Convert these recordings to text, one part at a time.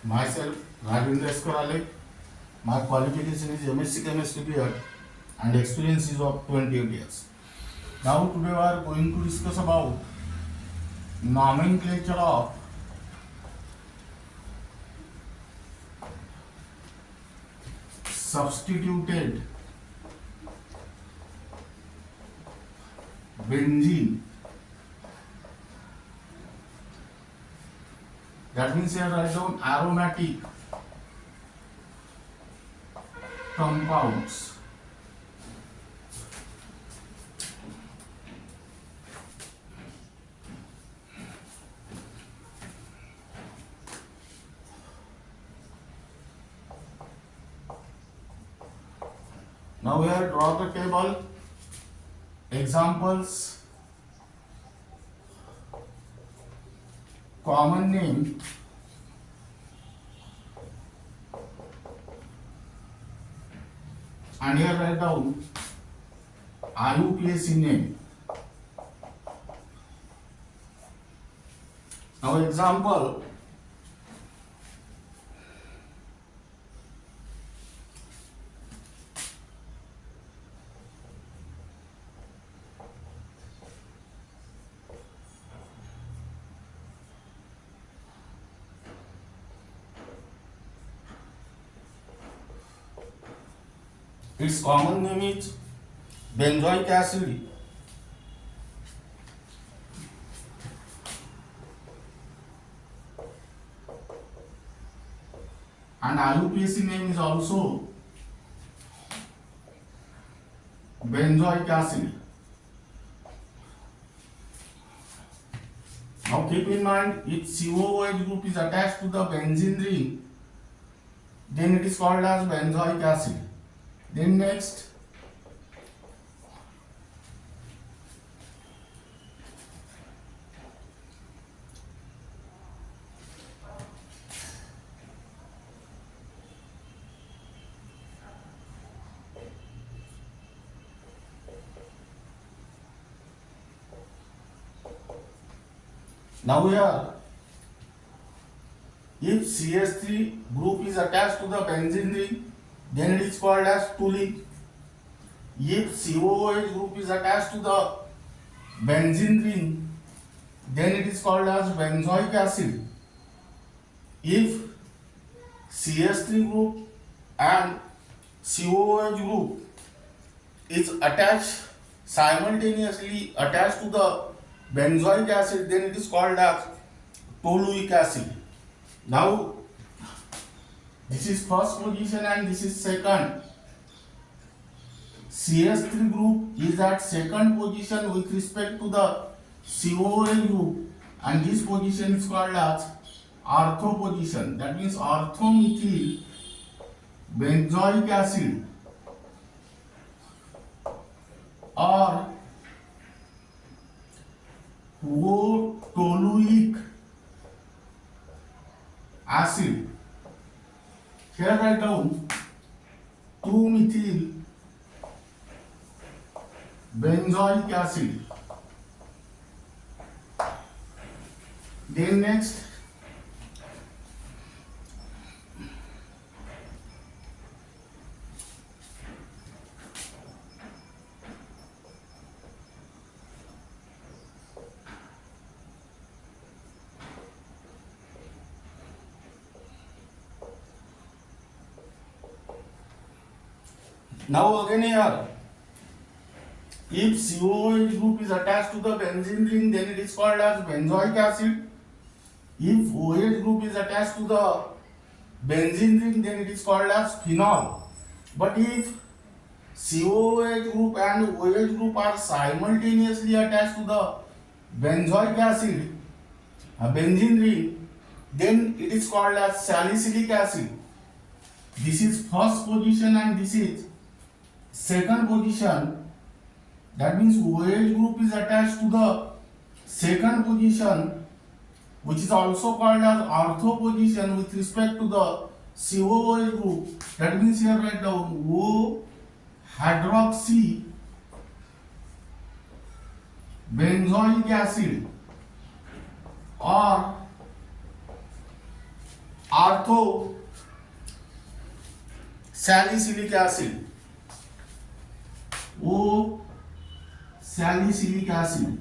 Myself, Ravindra Eskorale. My qualification is MSc Chemistry BEd and experience is of 28 years. Now today we are going to discuss about nomenclature of substituted benzene. That means here write down aromatic compounds. Now here draw the table. Examples: common name, and here write down IUPAC name. Now example: its common name is benzoic acid. And IUPAC name is also benzoic acid. Now keep in mind, if COOH group is attached to the benzene ring, then it is called as benzoic acid. Then next, now here, if CH3 group is attached to the benzene ring, then it is called as toluene. If COOH group is attached to the benzene ring, then it is called as benzoic acid. If CH3 group and COOH group is attached simultaneously attached to the benzoic acid, then it is called as toluic acid. Now this is first position and this is second. CH3 group is at second position with respect to the COOH group, and this position is called as ortho position. That means orthomethyl benzoic acid or toluic acid. Here write down 2-methyl benzoic acid. Then next, now again here, if COOH group is attached to the benzene ring, then it is called as benzoic acid. If OH group is attached to the benzene ring, then it is called as phenol. But if COOH group and OH group are simultaneously attached to the benzoic acid, a benzene ring, then it is called as salicylic acid. This is first position and this is second position. That means OH group is attached to the second position, which is also called as ortho position with respect to the COOH group. That means here write down O hydroxy benzoic acid or Ortho salicylic acid, O salicylic acid.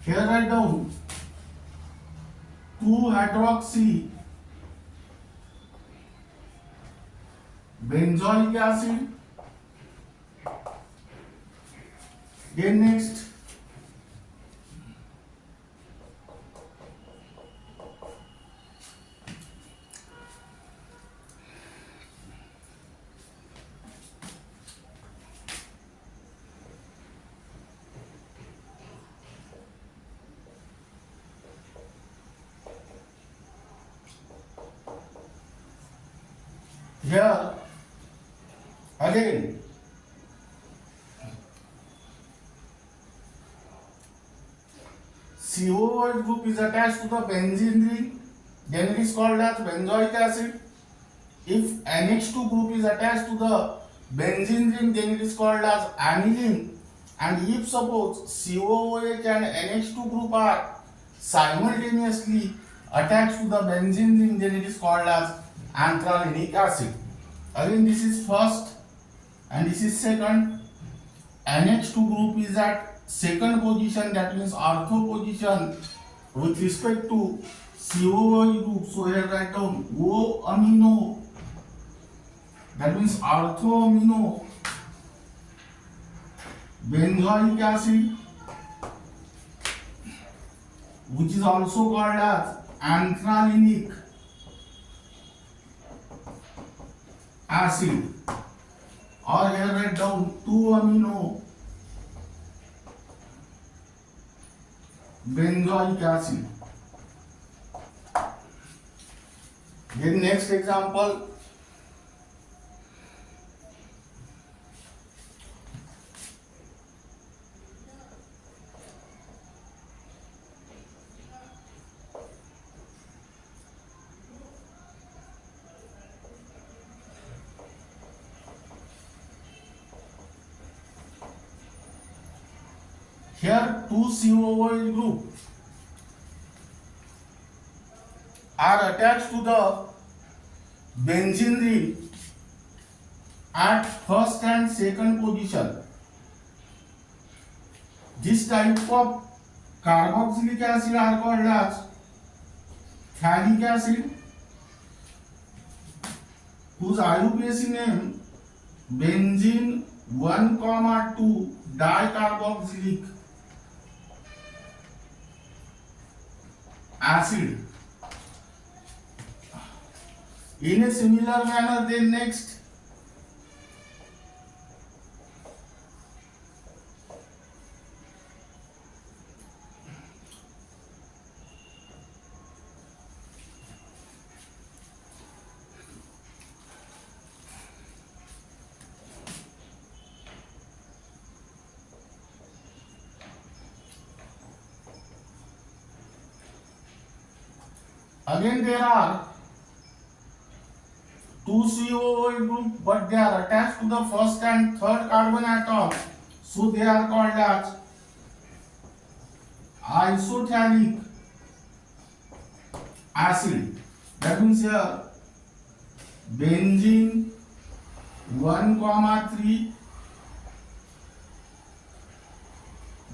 Here write down 2-hydroxy benzoic acid. Then next here again COOH group is attached to the benzene ring, then it is called as benzoic acid. If NH2 group is attached to the benzene ring, then it is called as aniline. And if suppose COOH and NH2 group are simultaneously attached to the benzene ring, then it is called as anthralinic acid. Again, this is first and this is second. NH2 group is at second position, that means ortho position with respect to COOH group. So here write down O amino, that means ortho amino benzoic acid, which is also called as anthralinic acid, or here write down 2-amino benzoic acid. Then next example, here two COOH group are attached to the benzene ring at first and second position. This type of carboxylic acid are called as phthalic acid, whose IUPAC name benzene 1,2 dicarboxylic acid. In a similar manner, then next again there are two COOH group, but they are attached to the first and third carbon atom, so they are called as isophthalic acid. That means here benzene 1,3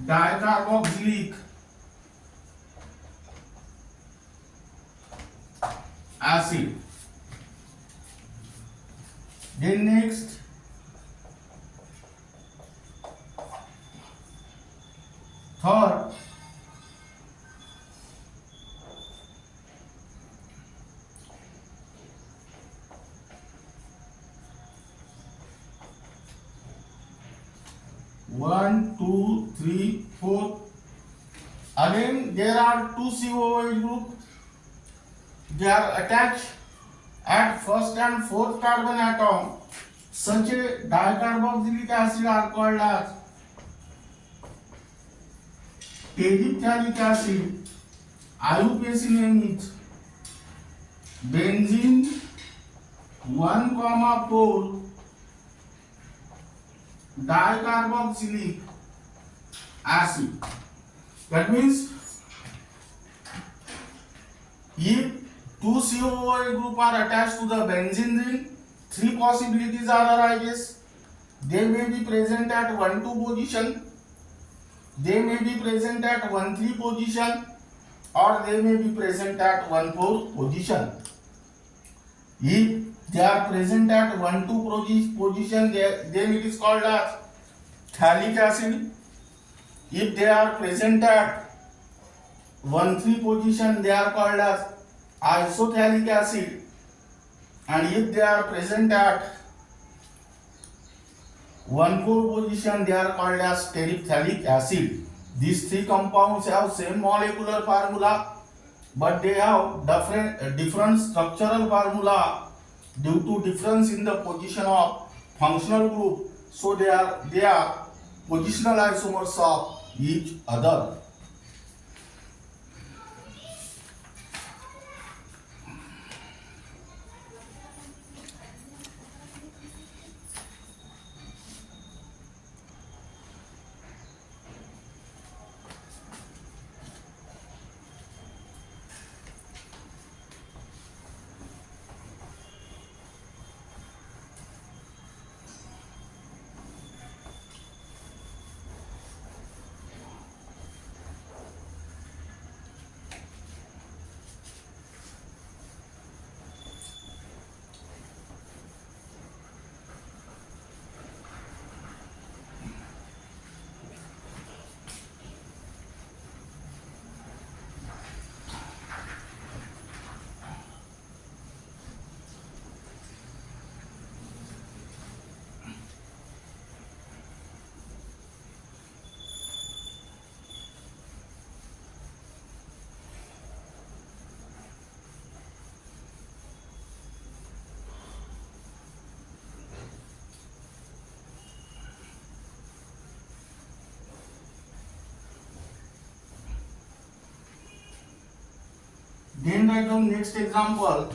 dicarboxylic acid. Then next third one, two, three, four. Again there are two COOH group. They are attached at first and fourth carbon atom. Such a dicarboxylic acid are called as terephthalic acid. IUPAC name is benzene 1,4 dicarboxylic acid. That means If two COOH group are attached to the benzene ring, three possibilities are arises. They may be present at 1,2 position, they may be present at 1,3 position, or they may be present at 1,4 position. If they are present at 1,2 position, then it is called as phthalic acid. If they are present at 1,3 position, they are called as isophthalic acid. And if they are present at 1,4 position, they are called as terephthalic acid. These three compounds have same molecular formula, but they have different structural formula due to difference in the position of functional group. So they are positional isomers of each other. Then write down next example.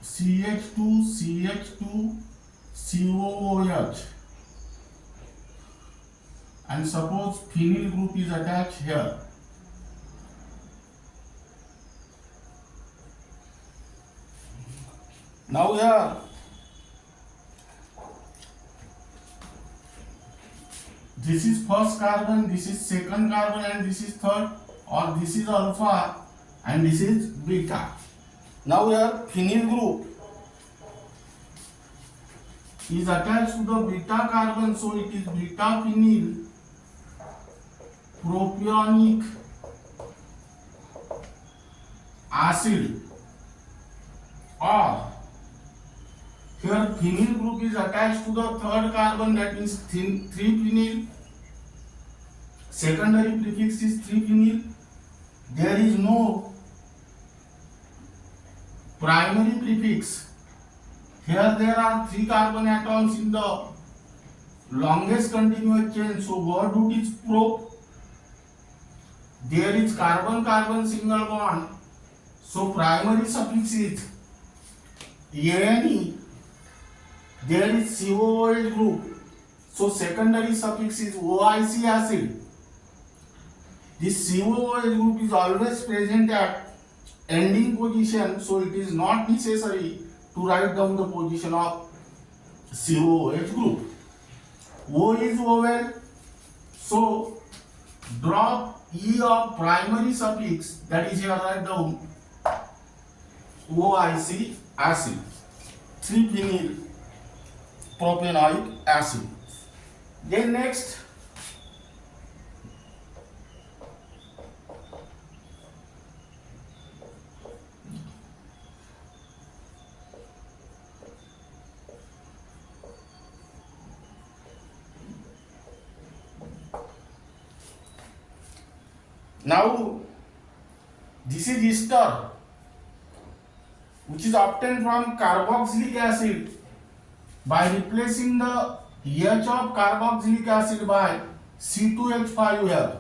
CH2 CH2 COOH, and suppose phenyl group is attached here. Now here this is first carbon, this is second carbon, and this is third, or this is alpha and this is beta. Now here phenyl group is attached to the beta carbon, so it is beta phenyl propionic acid, or here phenyl group is attached to the third carbon, that means 3-phenyl. Secondary prefix is 3-phenyl. There is no primary prefix. Here there are 3 carbon atoms in the longest continuous chain, so word root is pro. There is carbon-carbon single bond, so primary suffix is ANE. There is COOH group, so secondary suffix is OIC acid. This COOH group is always present at ending position, so it is not necessary to write down the position of COOH group. O is vowel, so drop E of primary suffix, that is here write down OIC acid, 3-phenyl propanoic acid. Then next, now this is ester, which is obtained from carboxylic acid by replacing the H of carboxylic acid by C2H5 here.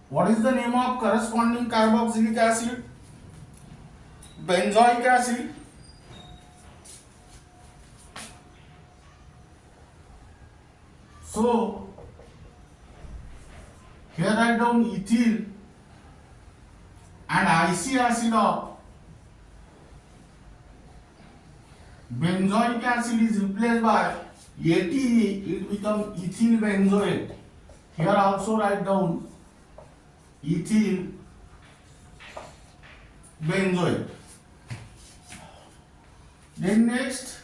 What is the name of corresponding carboxylic acid? benzoic acid. So here write down ethyl and IC acid of benzoic acid is replaced by ATE, it becomes ethyl benzoate. Here also write down ethyl benzoate. Then next,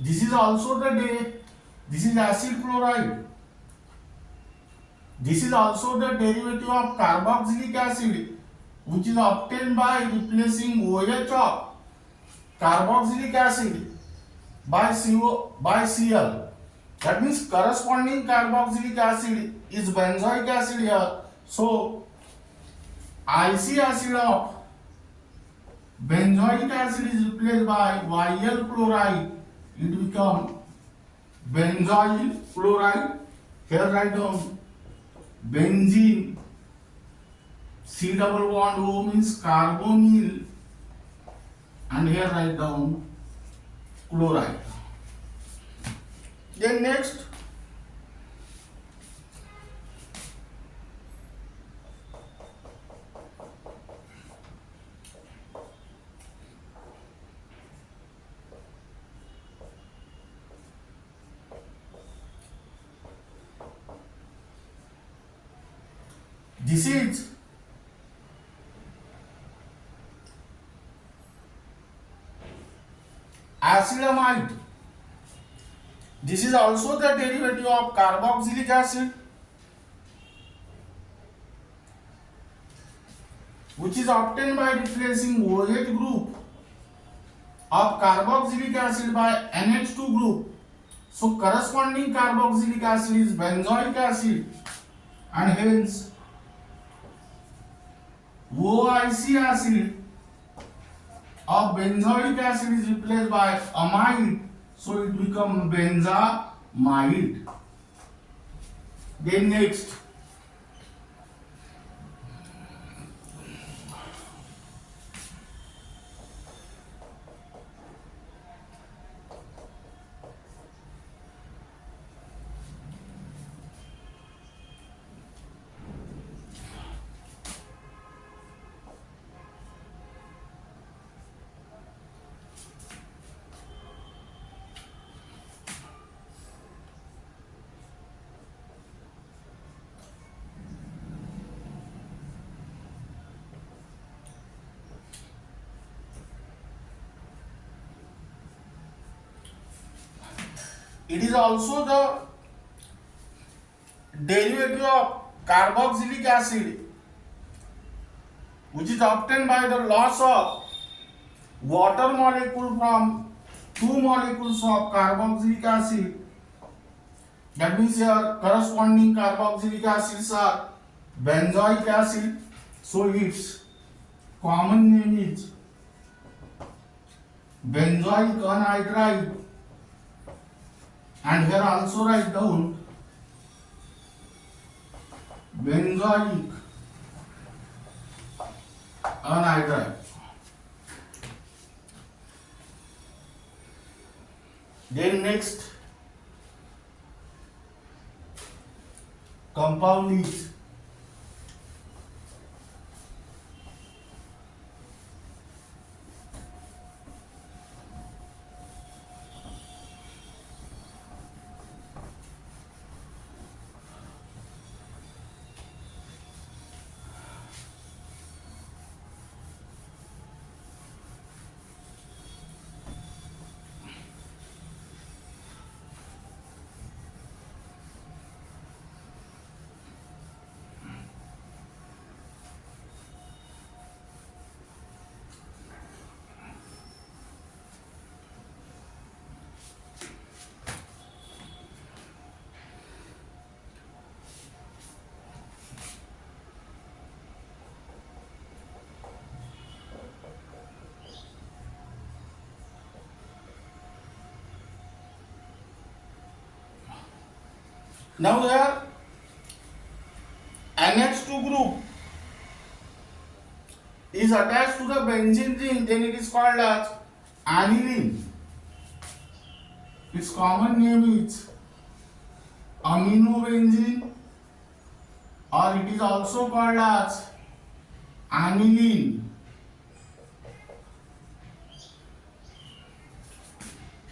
this is also the day. This is acid chloride. This is also the derivative of carboxylic acid, which is obtained by replacing OH of carboxylic acid by Cl. That means corresponding carboxylic acid is benzoic acid here. So IC acid of benzoic acid is replaced by Yl chloride. It becomes benzoyl chloride. Here write down benzene. C double bond O means carbonyl, and here write down chloride. Then next, this is acetamide. This is also the derivative of carboxylic acid, which is obtained by replacing OH group of carboxylic acid by NH2 group. So corresponding carboxylic acid is benzoic acid, and hence OIC acid of benzoic acid is replaced by amide, so it becomes benzamide. Then next, it is also the derivative of carboxylic acid, which is obtained by the loss of water molecule from two molecules of carboxylic acid. That means here corresponding carboxylic acids are benzoic acid, so its common name is benzoic anhydride. And here also write down benzoic anhydride. Then next compound is Now here NH2 group is attached to the benzene ring, then it is called as aniline. Its common name is aminobenzene, or it is also called as aniline.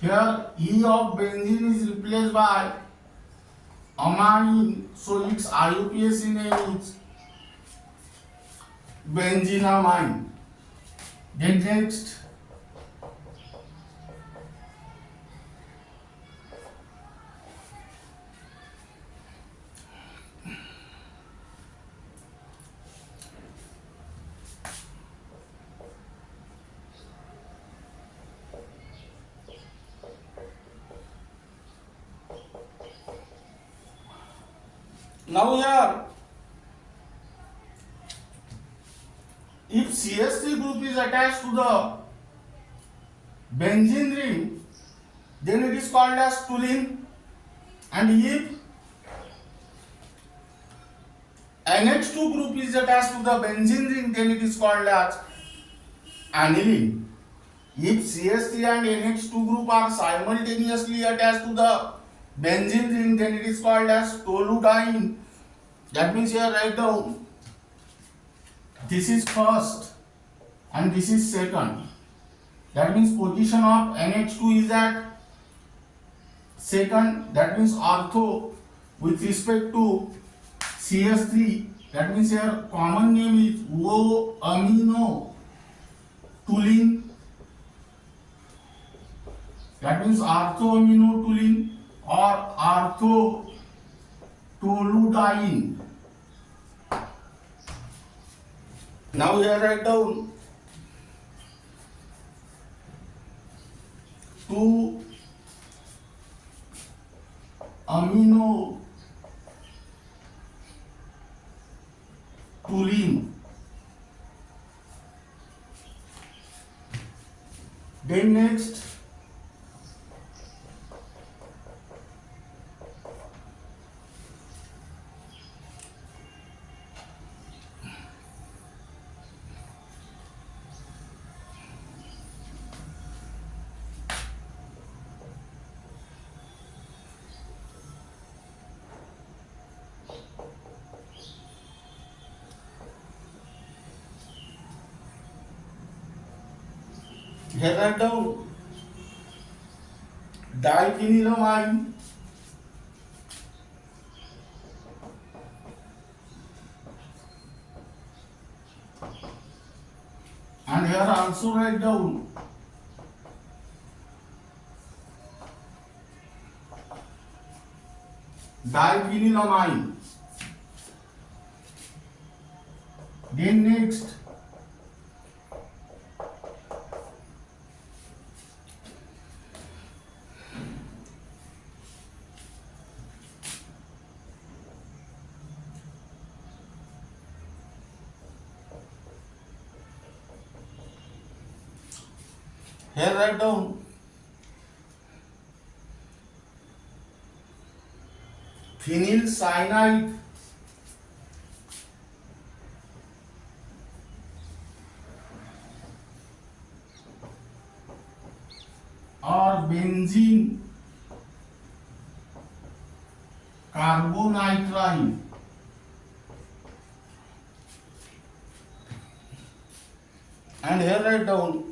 Here E of benzene is replaced by amine, so its IUPAC name is benzenamine. Then next, now here if CH3 group is attached to the benzene ring, then it is called as toluene, and if NH2 group is attached to the benzene ring, then it is called as aniline. If CH3 and NH2 group are simultaneously attached to the benzene ring, then it is called as toluidine. That means here write down, this is first and this is second. That means position of NH2 is at second, that means ortho with respect to CH3. That means here common name is O-amino toluene. That means ortho-amino toluene or ortho-toluidine. Now here write down 2-amino toluene. Then next, here write down diphenylamine, and here also write down diphenylamine. Then next, here write down phenyl cyanide or benzene carbonitrile. And here write down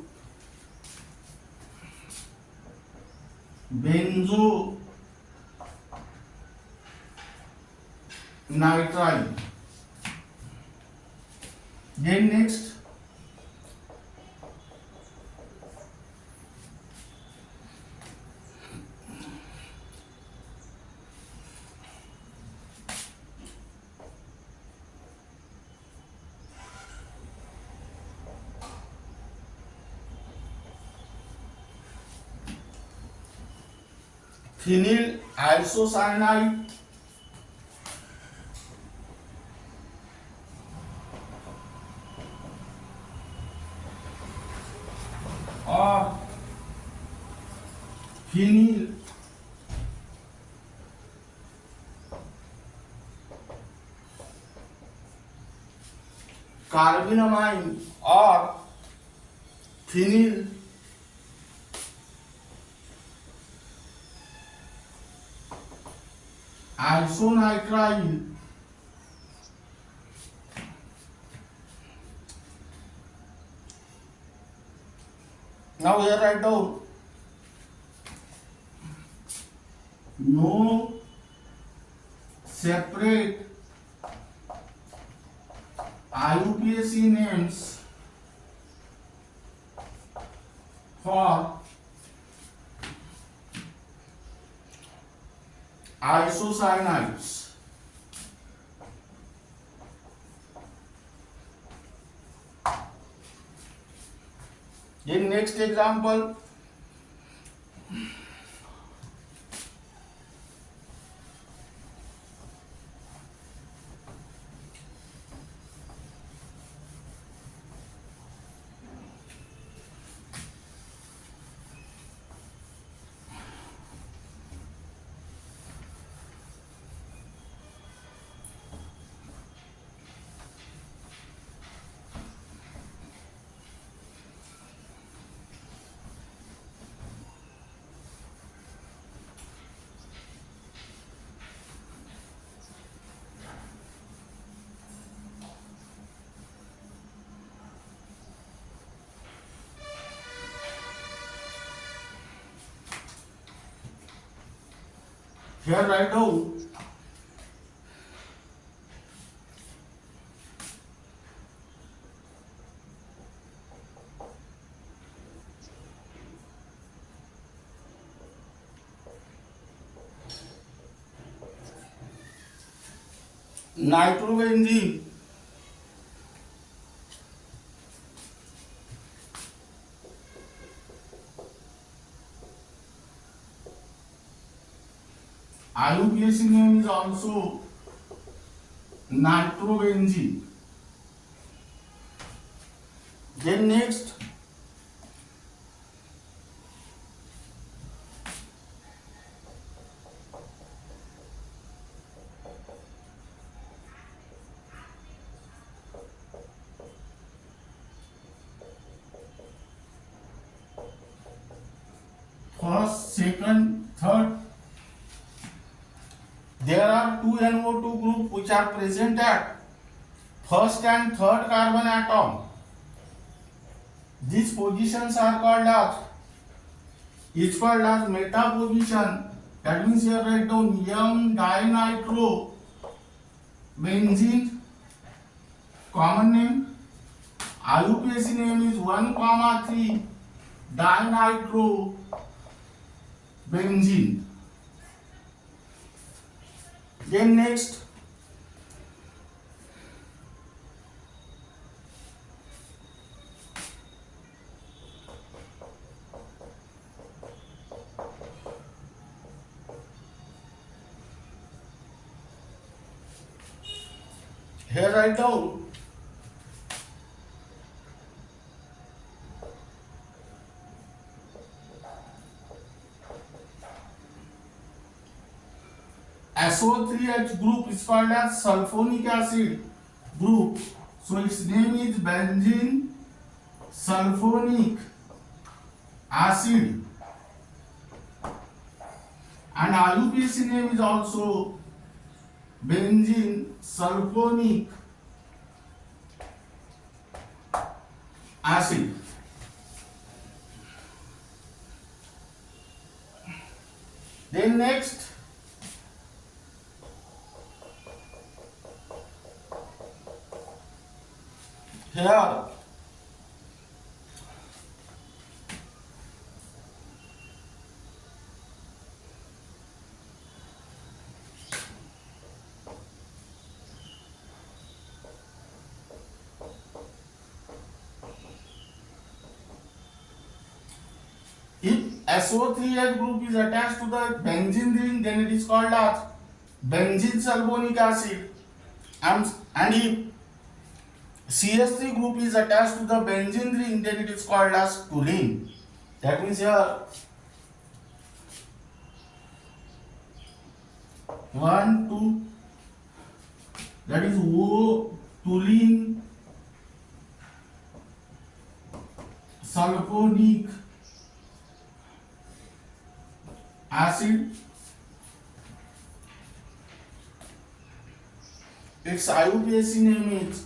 benzo nitrile. Then next, phenyl isocyanide or phenyl carbonamine or phenyl isonitrile. Now here write down no separate IUPAC names for isocyanides. In next example, here write down nitrobenzene IUPAC name is also nitrobenzene. Then next first, second, third. There are two NO2 groups which are present at first and third carbon atom. These positions are called as meta position. That means here write down M dinitro benzene, common name. IUPAC name is 1,3 dinitro benzene. Then next here write down SO3H group is called as sulfonic acid group. So its name is benzene sulfonic acid. And IUPAC name is also benzene sulfonic acid. Then next here if SO3H group is attached to the benzene ring, then it is called as benzene sulfonic acid. And if CS3 group is attached to the benzene ring, then it is called as toluene. That means here 1, 2, that is O toluene sulfonic acid. Its IUPAC name is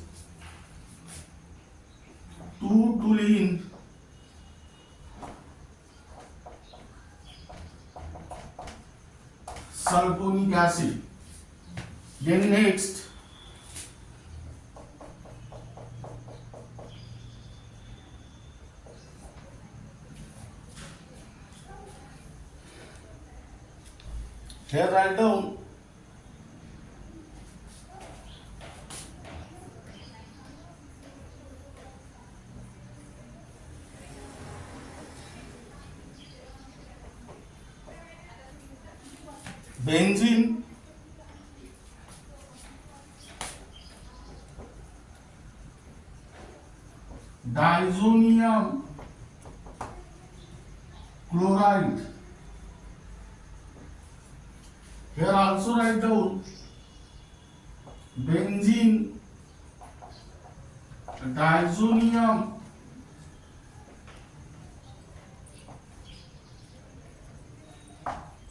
2-toluene sulfonic acid. Then next, here write down benzene, diazonium chloride. Here also write down benzene, diazonium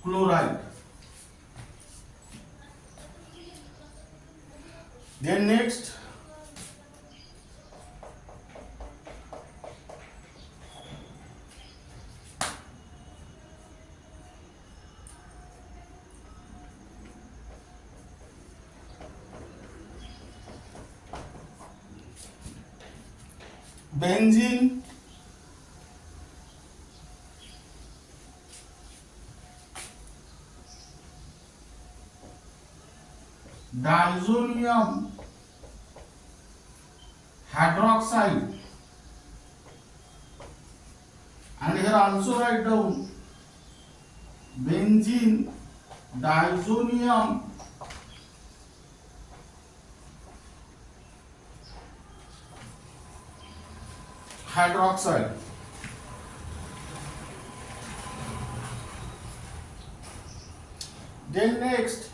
chloride. Then next, benzene, diazonium hydroxide, and here also write down benzene, diazonium hydroxide. Then next,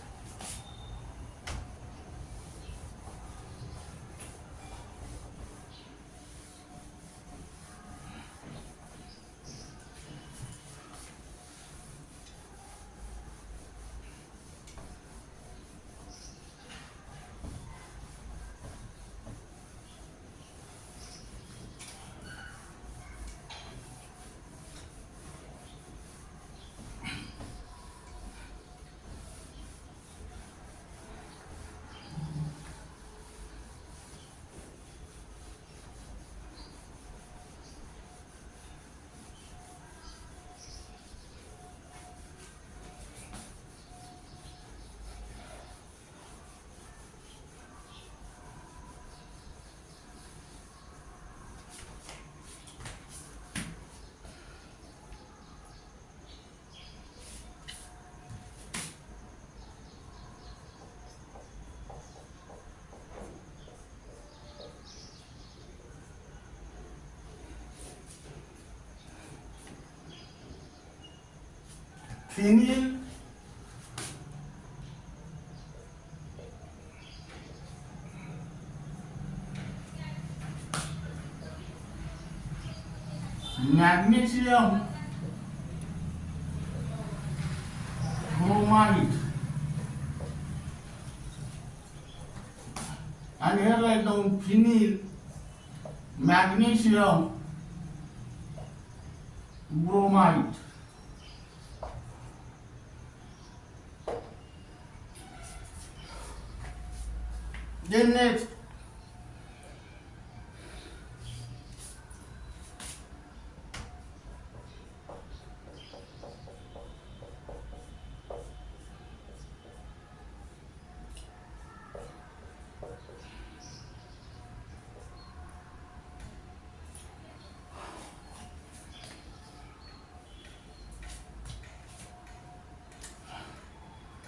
phenyl, magnesium bromide, and here write down phenyl, magnesium bromide. Then next,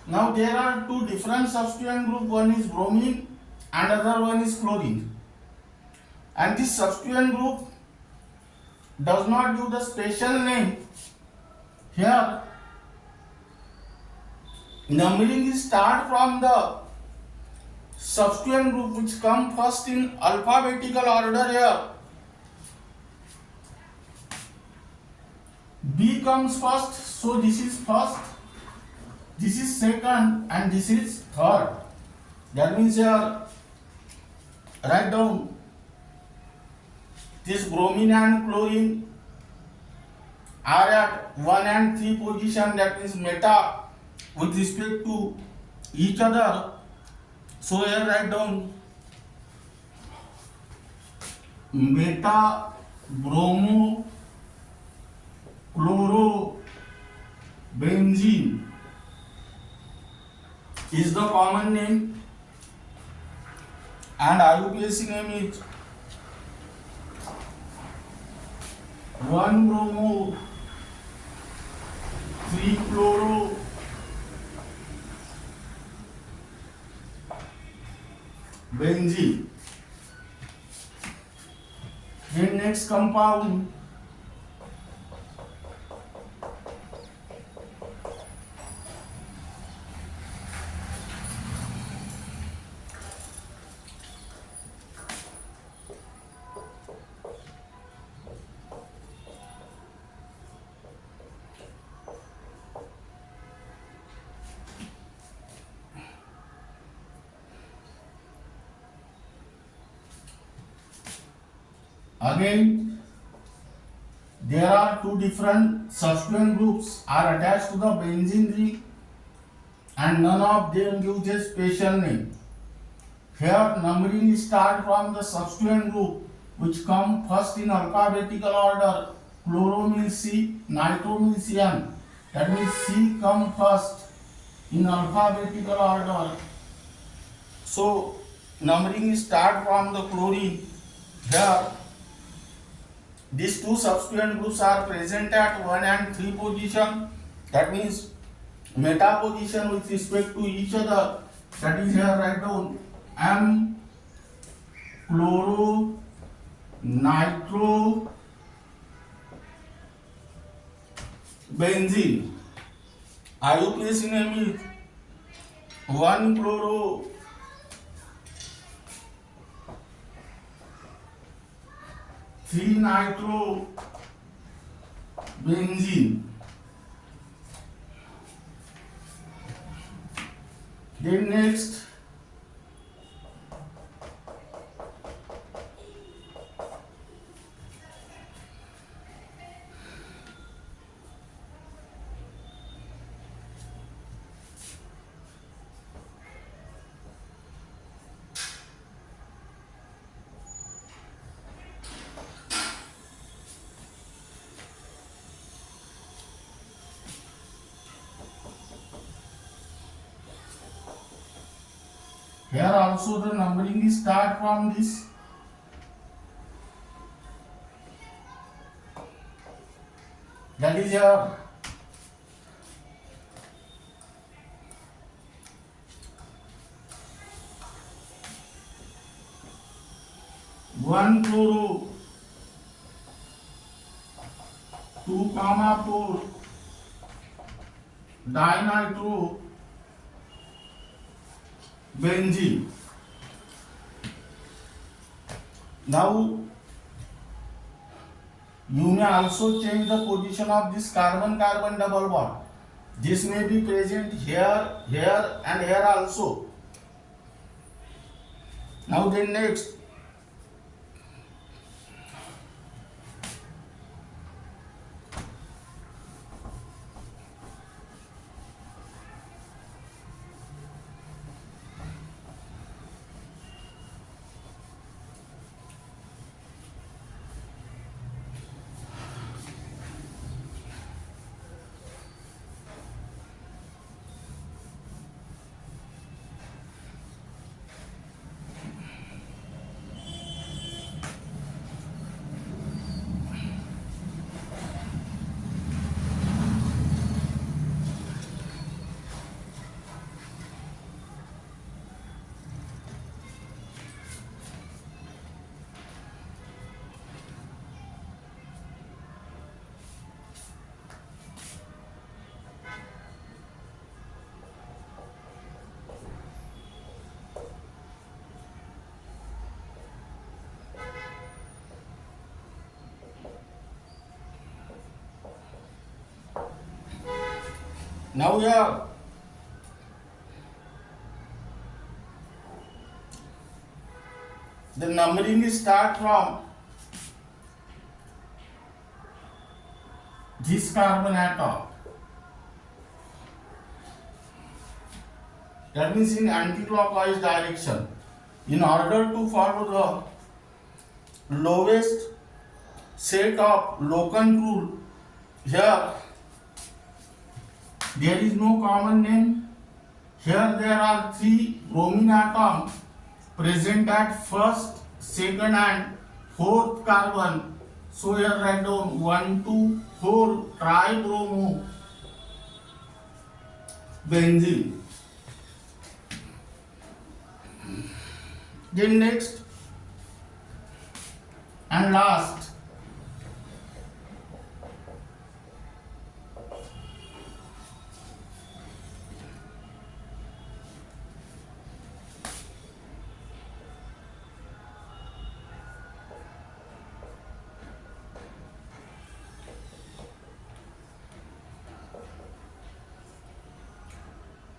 now there are two different substituent group. One is bromine and other one is chlorine. And this substituent group does not give the special name. Here numbering is start from the substituent group which come first in alphabetical order here. B comes first, so this is first, this is second, and this is third. That means here, write down this bromine and chlorine are at 1 and 3 position, that means meta with respect to each other. So here write down meta bromo chloro benzene is the common name, and IUPAC name is 1 bromo 3 chloro benzene. Then next compound again, there are two different substituent groups are attached to the benzene ring, and none of them gives a special name. Here numbering start from the substituent group which come first in alphabetical order. Chloro means C, nitro means N. That means C come first in alphabetical order. So numbering start from the chlorine. Here these two substituent groups are present at 1 and 3 position. That means meta position with respect to each other. That is here write down M chloro nitro benzene. IUPAC name is 1 chloro 3 nitro benzene. Then next here also the numbering is start from this. That is your one chloro 2,4 dinitro benzene. Now you may also change the position of this carbon-carbon double bond. This may be present here, here, and here also. Now then next, Now here the numbering is start from this carbon atom. That means in anti-clockwise direction. In order to follow the lowest set of locant rule, here there is no common name. Here there are 3 bromine atoms present at first, second and fourth carbon. So here write down 1, 2, 4 tribromo benzene. Then next and last,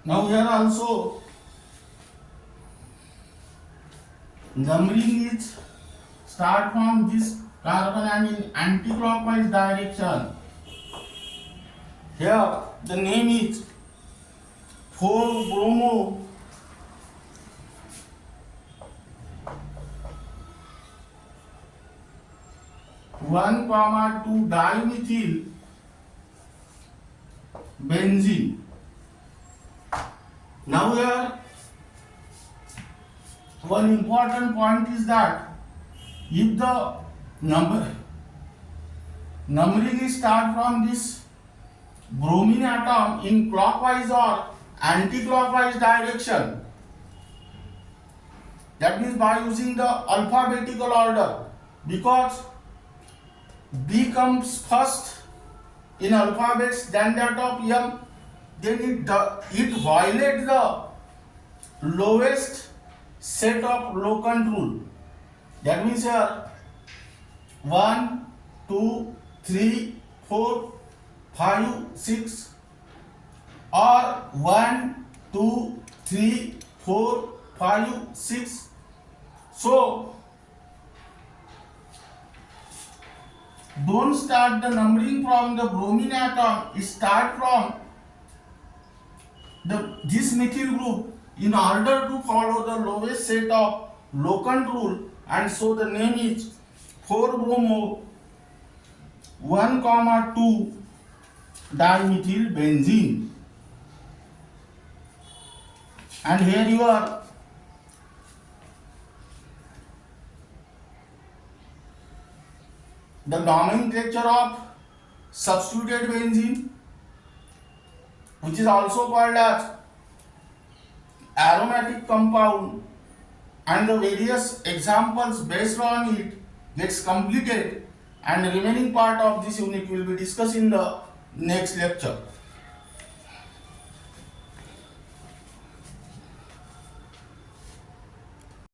now here also numbering is start from this carbon and in anti-clockwise direction. Here the name is 4-bromo one comma 2 dimethyl benzene. Now here one important point is that if the numbering is start from this bromine atom in clockwise or anti-clockwise direction, that means by using the alphabetical order, because B comes first in alphabets than that of M, then it violates the lowest set of locant rule. That means here 1, 2, 3, 4, 5, 6 or 1, 2, 3, 4, 5, 6. So don't start the numbering from the bromine atom, start from this methyl group in order to follow the lowest set of locant rule, and so the name is 4-bromo 1, 2 dimethyl benzene. And here you are the nomenclature of substituted benzene, which is also called as aromatic compound, and the various examples based on it gets completed, and the remaining part of this unit will be discussed in the next lecture.